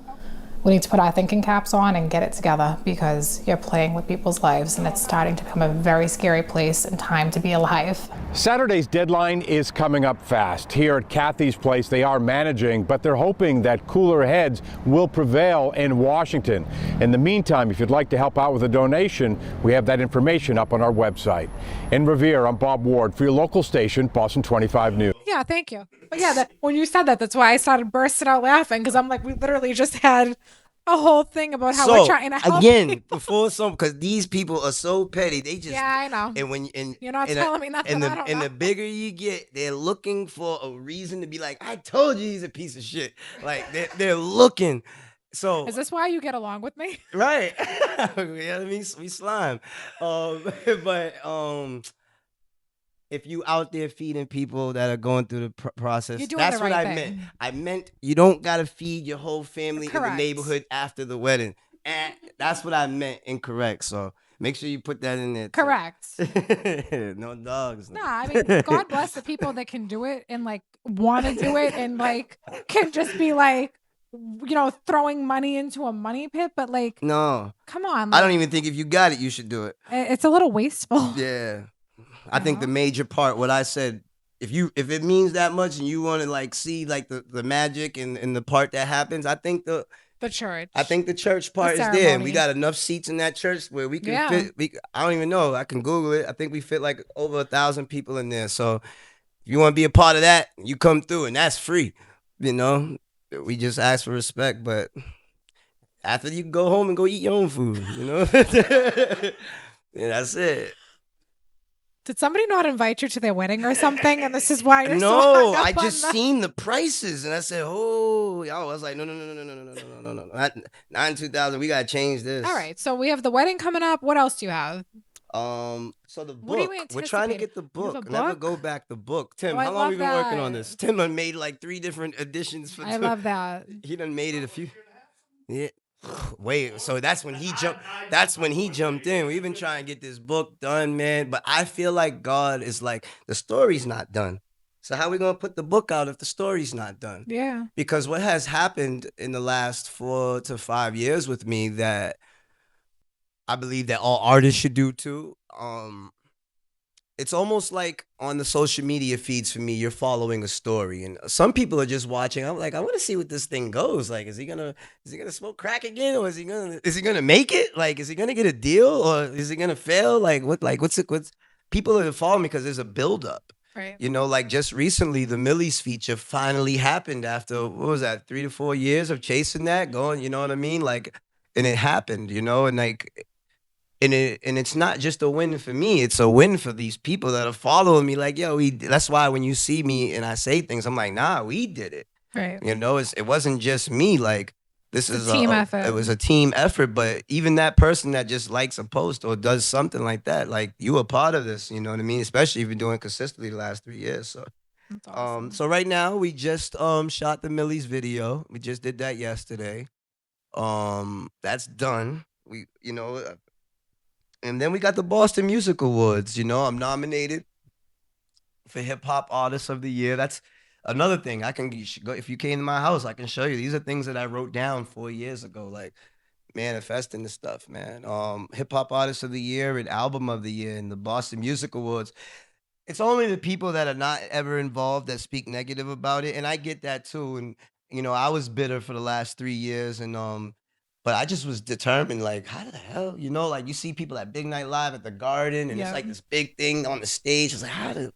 S8: We need to put our thinking caps on and get it together, because you're playing with people's lives and it's starting to become a very scary place and time to be alive.
S6: Saturday's deadline is coming up fast. Here at Kathy's Place, they are managing, but they're hoping that cooler heads will prevail in Washington. In the meantime, if you'd like to help out with a donation, we have that information up on our website. In Revere, I'm Bob Ward for your local station, Boston 25 News.
S4: Yeah, thank you. But yeah, when you said that, that's why I started bursting out laughing, because I'm like, we literally just had a whole thing about how we're trying to help
S5: again,
S4: people.
S5: because these people are so petty, they just
S4: I know.
S5: And
S4: You're not telling me nothing.
S5: And the bigger you get, they're looking for a reason to be like, I told you he's a piece of shit. Like they're looking. So
S4: is this why you get along with me?
S5: Right. Yeah, I mean, we slime. But if you out there feeding people that are going through the process,
S4: You're doing
S5: that's
S4: the
S5: what
S4: right
S5: I
S4: thing.
S5: meant. I meant you don't gotta feed your whole family in the
S4: Correct.
S5: neighborhood after the wedding. And that's what I meant incorrect. So make sure you put that in there.
S4: Correct.
S5: No dogs.
S4: Nah, I mean, God bless the people that can do it and like want to do it and like can just be like, throwing money into a money pit, but like,
S5: No.
S4: come on.
S5: I
S4: Like,
S5: don't even think if you got it, you should do it.
S4: it's a little wasteful.
S5: Yeah. I think the major part, what I said, if it means that much and you want to like see like the magic and the part that happens, I think the
S4: church.
S5: I think the church part is there. And
S4: ceremony.
S5: we got enough seats in that church where we can
S4: Yeah.
S5: fit. I don't even know. I can Google it. I think we fit like over 1,000 people in there. So if you want to be a part of that, you come through and that's free. We just ask for respect, but after you go home and go eat your own food, yeah, that's it.
S4: Did somebody not invite you to their wedding or something? And this is why you're so
S5: No,
S4: hung up
S5: I
S4: on
S5: just
S4: the-
S5: seen the prices and I said, "Oh, I was like, no, not in 2000. We gotta change this."
S4: All right, so we have the wedding coming up. What else do you have?
S5: So the
S4: What are you
S5: book. We're trying to
S4: anticipating?
S5: get the
S4: You have
S5: book.
S4: a
S5: Never
S4: book?
S5: go back the book. Tim,
S4: Oh, I
S5: how long
S4: love
S5: we been working on
S4: that.
S5: this? Tim done made like 3 different editions for.
S4: I love that.
S5: He done made it a few. Yeah. Wait, so that's when he jumped. That's when he jumped in. We've been trying to get this book done, man. But I feel like God is like, the story's not done. So how we gonna put the book out if the story's not done?
S4: Yeah.
S5: Because what has happened in the last 4 to 5 years with me that I believe that all artists should do too. It's almost like on the social media feeds for me, you're following a story, and some people are just watching. I'm like, I want to see what this thing goes. Like, is he gonna smoke crack again, or is he gonna make it? Like, is he gonna get a deal, or is he gonna fail? What's people are following me because there's a buildup.
S4: Right.
S5: Like just recently, the Millie's feature finally happened after, what was that, 3 to 4 years of chasing that, going, you know what I mean? Like, and it happened, and like, and it's not just a win for me, it's a win for these people that are following me. Like, yo, that's why when you see me and I say things, I'm like, nah, we did it.
S4: Right.
S5: It wasn't just me. Like, this is
S4: a team effort.
S5: It was a team effort, but even that person that just likes a post or does something like that, like, you a part of this, you know what I mean? Especially if you're doing it consistently the last 3 years. So,
S4: That's awesome.
S5: so right now we just shot the Millie's video. We just did that yesterday. That's done. And then we got the Boston Music Awards. I'm nominated for Hip Hop Artist of the Year. That's another thing. You should go, if you came to my house, I can show you. These are things that I wrote down 4 years ago, like manifesting this stuff, man. Hip Hop Artist of the Year and Album of the Year and the Boston Music Awards. It's only the people that are not ever involved that speak negative about it, and I get that too. And I was bitter for the last 3 years, and but I just was determined, like, how the hell, like, you see people at Big Night Live at the Garden, and it's like this big thing on the stage. It's like,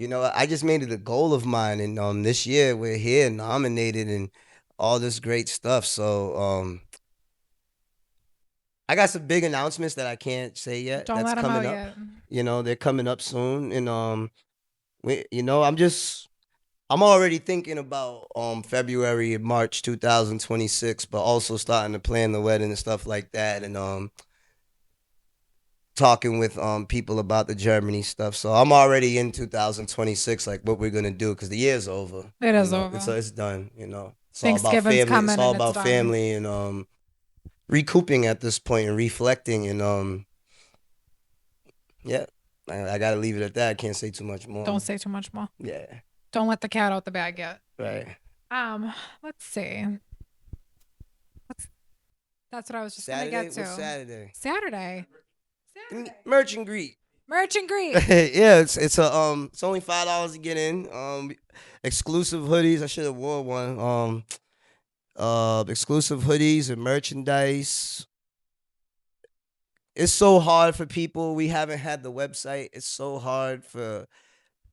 S5: you know, I just made it a goal of mine, and this year we're here nominated and all this great stuff. So I got some big announcements that I can't say yet.
S4: Don't
S5: That's
S4: let them
S5: coming
S4: out
S5: up.
S4: yet.
S5: You know, they're coming up soon, and you know, I'm already thinking about February and March 2026, but also starting to plan the wedding and stuff like that, and talking with people about the Germany stuff. So I'm already in 2026, like what we're gonna do, because the year's over.
S4: It is
S5: you know?
S4: over.
S5: It's done. You know, it's all about
S4: Thanksgiving's
S5: family. It's
S4: coming
S5: all
S4: and it's
S5: about
S4: done.
S5: family and recouping at this point and reflecting and yeah. I gotta leave it at that. I can't say too much more.
S4: Don't say too much more.
S5: Yeah.
S4: Don't let the cat out the bag yet.
S5: Right.
S4: Let's see. That's what I was just
S5: Saturday.
S4: gonna get to.
S5: What's Saturday?
S4: Saturday.
S5: Merch and greet.
S4: Merch and greet.
S5: Yeah, it's only $5 to get in. Exclusive hoodies. I should have wore one. Exclusive hoodies and merchandise. It's so hard for people. We haven't had the website. It's so hard for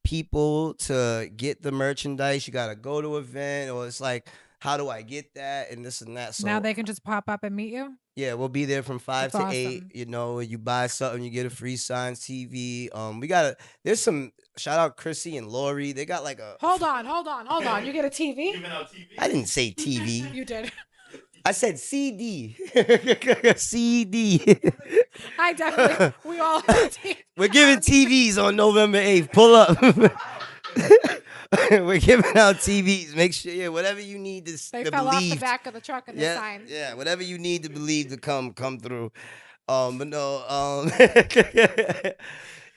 S5: people to get the merchandise. You gotta go to an event, or it's like, how do I get that and this and that. So
S4: Now they can just pop up and meet you.
S5: yeah, we'll be there from 5
S4: That's
S5: to 8.
S4: awesome.
S5: You know, you buy something, you get a free signed TV. There's some shout out Chrissy and Lori. They got like a
S4: Hold on. You get a TV?
S5: I didn't say TV.
S4: You did.
S5: I said CD. CD.
S4: I definitely. We all have a TV.
S5: We're giving TVs on November 8th. Pull up. We're giving out TVs. Make sure, whatever you need
S4: They
S5: to
S4: fell
S5: believe.
S4: off the back of the truck and the sign.
S5: Yeah, whatever you need to believe to come through. But no,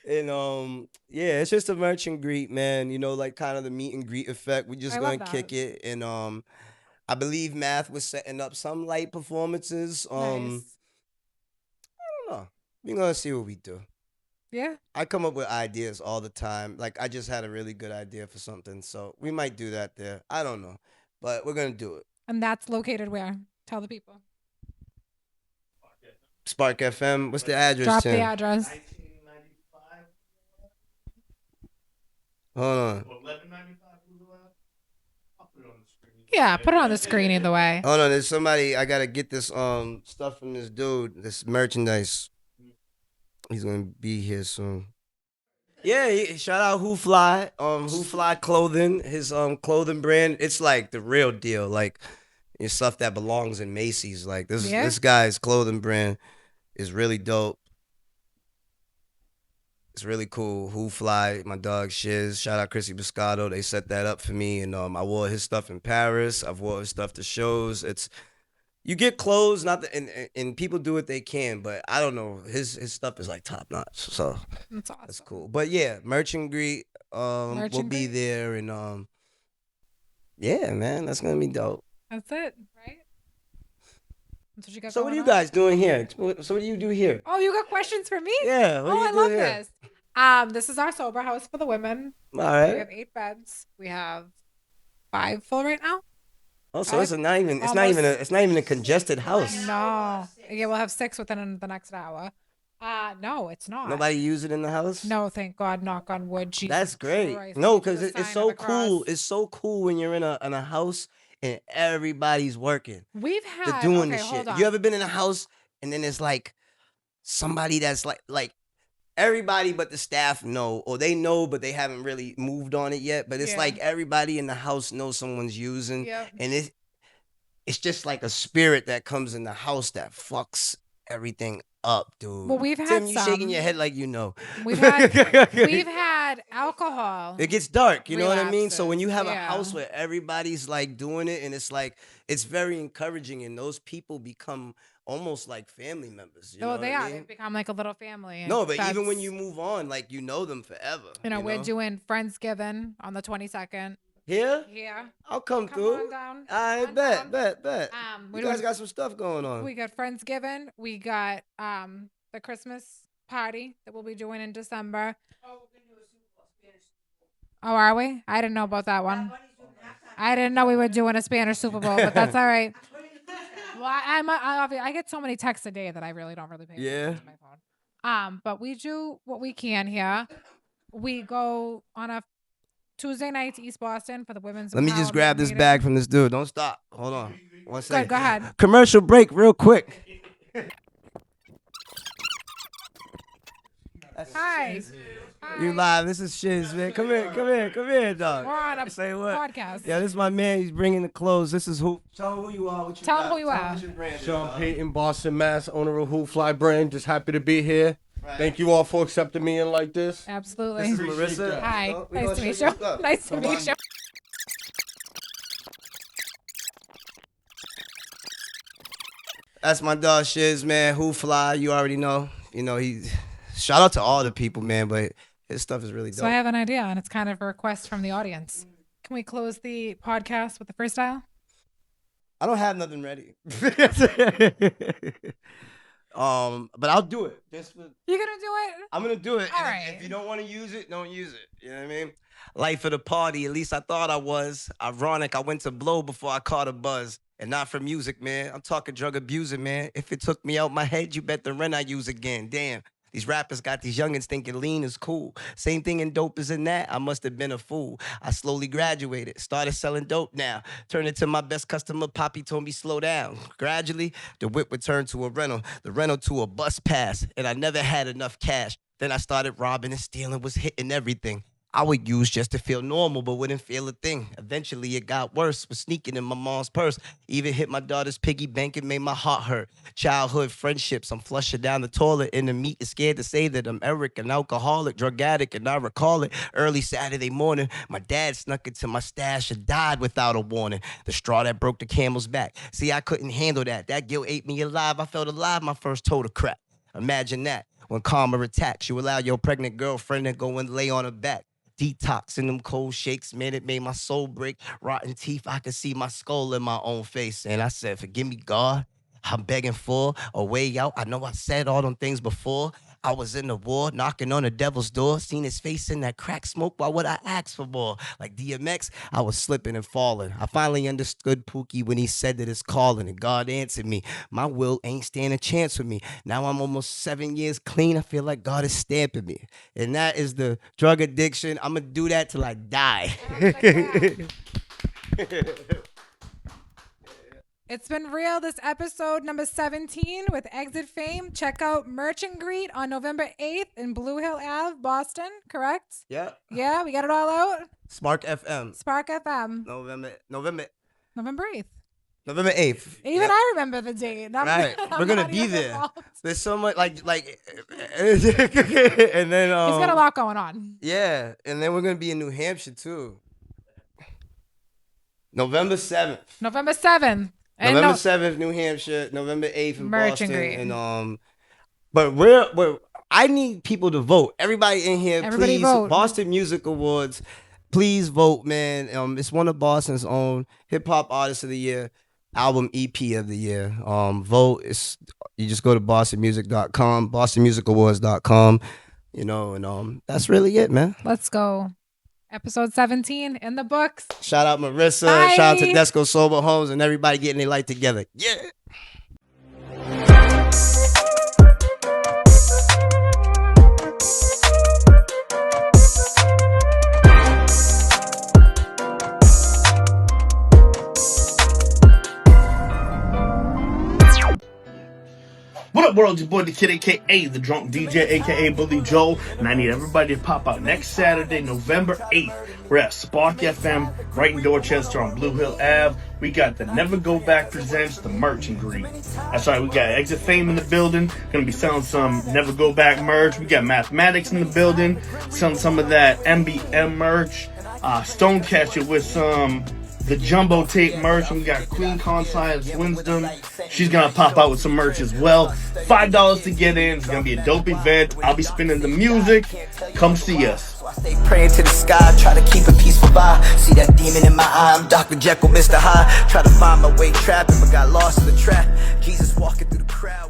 S5: and yeah, it's just a merch and greet, man. You know, like kind of the meet and greet effect. We're just gonna kick it, and I believe Math was setting up some light performances.
S4: Nice.
S5: I don't know. We're gonna see what we do.
S4: Yeah.
S5: I come up with ideas all the time. Like I just had a really good idea for something, so we might do that there. I don't know, but we're gonna do it.
S4: And that's located where? Tell the people.
S5: Spark FM. What's the address?
S4: Drop
S5: Tim?
S4: the address.
S2: 1995.
S5: Hold on.
S2: 1195. I'll put it on the screen.
S4: Yeah, put it on the screen either way.
S5: Hold on. There's somebody. I gotta get this stuff from this dude. This merchandise. He's gonna be here soon. Yeah, shout out Who Fly. Who Fly Clothing. His clothing brand. It's like the real deal. Like it's stuff that belongs in Macy's. Like this guy's clothing brand is really dope. It's really cool. Who Fly, my dog Shiz. Shout out Chrissy Biscotto. They set that up for me, and I wore his stuff in Paris. I've wore his stuff to shows. You get clothes, and people do what they can, but I don't know. His stuff is like top notch, so
S4: That's awesome.
S5: that's cool. But yeah, merch and greet. We'll be there, and yeah, man, that's gonna be dope.
S4: That's it, right? That's what you got.
S5: So what are
S4: going
S5: you
S4: on?
S5: guys doing here? So what do you do here?
S4: Oh, you got questions for me?
S5: Yeah. What do you
S4: I
S5: do
S4: love
S5: here?
S4: this. This is our sober house for the women.
S5: All
S4: We
S5: right.
S4: have 8 beds. We have 5 full right now.
S5: Oh, so it's not even a congested house.
S4: No. Yeah, we'll have 6 within the next hour. No, it's not.
S5: Nobody use it in the house.
S4: No, thank God. Knock on wood. Jesus
S5: That's great.
S4: Christ.
S5: No,
S4: Thank you
S5: because
S4: for the
S5: it's
S4: sign
S5: so
S4: of the
S5: cool.
S4: cross.
S5: It's so cool when you're in a house and everybody's working.
S4: We've
S5: They're
S4: had.
S5: doing
S4: Okay,
S5: this shit.
S4: hold on.
S5: You ever been in a house and then it's like somebody that's like everybody but the staff know, or they know but they haven't really moved on it yet. But it's
S4: Yeah.
S5: like everybody in the house knows someone's using,
S4: Yep.
S5: and it's just like a spirit that comes in the house that fucks everything up, dude.
S4: Well, we've
S5: Tim,
S4: had
S5: you
S4: some.
S5: shaking your head like you know.
S4: We've had alcohol.
S5: It gets dark, you know what I mean? So when you have a
S4: Relapses,
S5: house
S4: yeah.
S5: where everybody's like doing it, and it's like it's very encouraging, and those people become almost like family members. You know
S4: they
S5: what
S4: are.
S5: I mean?
S4: They've become like a little family.
S5: No, but even when
S4: that's-
S5: you move on, like you know them forever.
S4: You know, we're doing Friendsgiving on the 22nd.
S5: Here?
S4: Yeah.
S5: I'll come
S4: Come
S5: through.
S4: on down.
S5: I
S4: Come on
S5: bet.
S4: We
S5: You guys
S4: doing-
S5: got some stuff going on.
S4: We got Friendsgiving. We got the Christmas party that we'll be doing in December. Oh, are we? I didn't know about that one. I didn't know we were doing a Spanish Super Bowl, but that's all right. Well, I get so many texts a day that I really don't really pay attention to my phone. But we do what we can here. We go on a Tuesday nights, East Boston for the women's.
S5: Let me just
S4: empowerment
S5: grab this
S4: meeting.
S5: bag from this dude. Don't stop. Hold on. One second.
S4: Go ahead.
S5: Commercial break real quick.
S4: Hi.
S5: You live. This is Shiz, man. Come here, dog.
S4: We're on a
S5: Say what?
S4: podcast.
S5: Yeah, this is my man. He's bringing the clothes. This is who. Tell him who you are. What you
S4: Tell
S5: got.
S4: him who you are.
S5: What your brand is,
S6: Sean
S5: dog.
S6: Payton, Boston, Mass, owner of Who Fly brand. Just happy to be here.
S5: Right.
S6: Thank you all for accepting me in like this.
S4: Absolutely.
S5: This is Marissa.
S4: Hi.
S5: Oh, we
S4: Nice
S5: gonna
S4: to meet
S5: show
S4: you.
S5: stuff.
S4: Nice to
S5: Come
S4: meet
S5: on.
S4: you.
S5: That's my dog Shiz, man. Who Fly, you already know. You know, shout out to all the people, man, but his stuff is really dope.
S4: So I have an idea, and it's kind of a request from the audience. Can we close the podcast with the freestyle?
S5: I don't have nothing ready. But I'll do it.
S4: You gonna do it?
S5: I'm gonna do it.
S4: All
S5: And
S4: right.
S5: if you don't want to use it, don't use it. You know what I mean? Life of the party, at least I thought I was. Ironic, I went to blow before I caught a buzz. And not for music, man. I'm talking drug abusing, man. If it took me out my head, you bet the rent I use again. Damn. These rappers got these youngins thinking lean is cool. Same thing in dope as in that. I must have been a fool. I slowly graduated, started selling dope now. Turned into my best customer. Poppy told me slow down. Gradually, the whip would turn to a rental, the rental to a bus pass, and I never had enough cash. Then I started robbing and stealing, was hitting everything. I would use just to feel normal, but wouldn't feel a thing. Eventually, it got worse, was sneaking in my mom's purse. Even hit my daughter's piggy bank and made my heart hurt. Childhood friendships, I'm flushing down the toilet in the meat and scared to say that I'm Eric, an alcoholic, drug addict, and I recall it. Early Saturday morning, my dad snuck into my stash and died without a warning. The straw that broke the camel's back. See, I couldn't handle that. That guilt ate me alive. I felt alive my first toe to crack. Imagine that. When karma attacks, you allow your pregnant girlfriend to go and lay on her back. Detoxing them cold shakes, man, it made my soul break. Rotten teeth, I could see my skull in my own face. And I said, forgive me, God. I'm begging for a way out. I know I said all them things before. I was in the war, knocking on the devil's door. Seen his face in that crack smoke. Why would I ask for more? Like DMX, I was slipping and falling. I finally understood Pookie when he said that it's calling. And God answered me. My will ain't stand a chance with me. Now I'm almost 7 years clean. I feel like God is stamping me. And that is the drug addiction. I'm going to do that till I die.
S4: It's been real. This episode number 17 with Exit Fame. Check out Merch and Greet on November 8th in Blue Hill Ave, Boston. Correct?
S5: Yeah.
S4: Yeah, we got it all out.
S5: Spark FM.
S4: Spark FM.
S5: November
S4: November 8th.
S5: 8th.
S4: Even
S5: Yep.
S4: I remember the date.
S5: Right. We're gonna
S4: not
S5: be
S4: even
S5: there.
S4: involved.
S5: There's so much like and then
S4: He's got a lot going on.
S5: Yeah, and then we're gonna be in New Hampshire too. November 7th.
S4: November 7th. And
S5: November 7th, New Hampshire. November 8th in
S4: Merch and
S5: Boston.
S4: Greet.
S5: And but I need people to vote. Everybody in here,
S4: Everybody
S5: please.
S4: vote.
S5: Boston Music Awards. Please vote, man. It's one of Boston's own hip hop artists of the year, album EP of the year. Vote. You just go to bostonmusic.com, bostonmusicawards.com, you know, and that's really it, man.
S4: let's go. Episode 17 in the books.
S5: Shout out Marissa,
S4: Bye.
S5: shout out to Desco Sober Homes and everybody getting their life together. Yeah.
S2: What up, world? Your boy, the Kid, a.k.a. the Drunk DJ, a.k.a. Bully Joel. And I need everybody to pop out next Saturday, November 8th. We're at Spark FM, right in Dorchester on Blue Hill Ave. We got the Never Go Back Presents the Merch and Greet. That's right, we got Exit Fame in the building. Gonna be selling some Never Go Back merch. We got Mathematics in the building, selling some of that MBM merch. Stonecatcher with some the Jumbo Tape merch. We got Queen Conscience Wisdom. She's gonna pop out with some merch as well. $5 to get in. It's gonna be a dope event. I'll be spinning the music. Come see us.
S3: I stay praying to the sky, try to keep a peaceful vibe. See that demon in my eye, I'm Dr. Jekyll, Mr. Hyde. Try to find my way trapping, but got lost in the trap. Jesus walking through the crowd.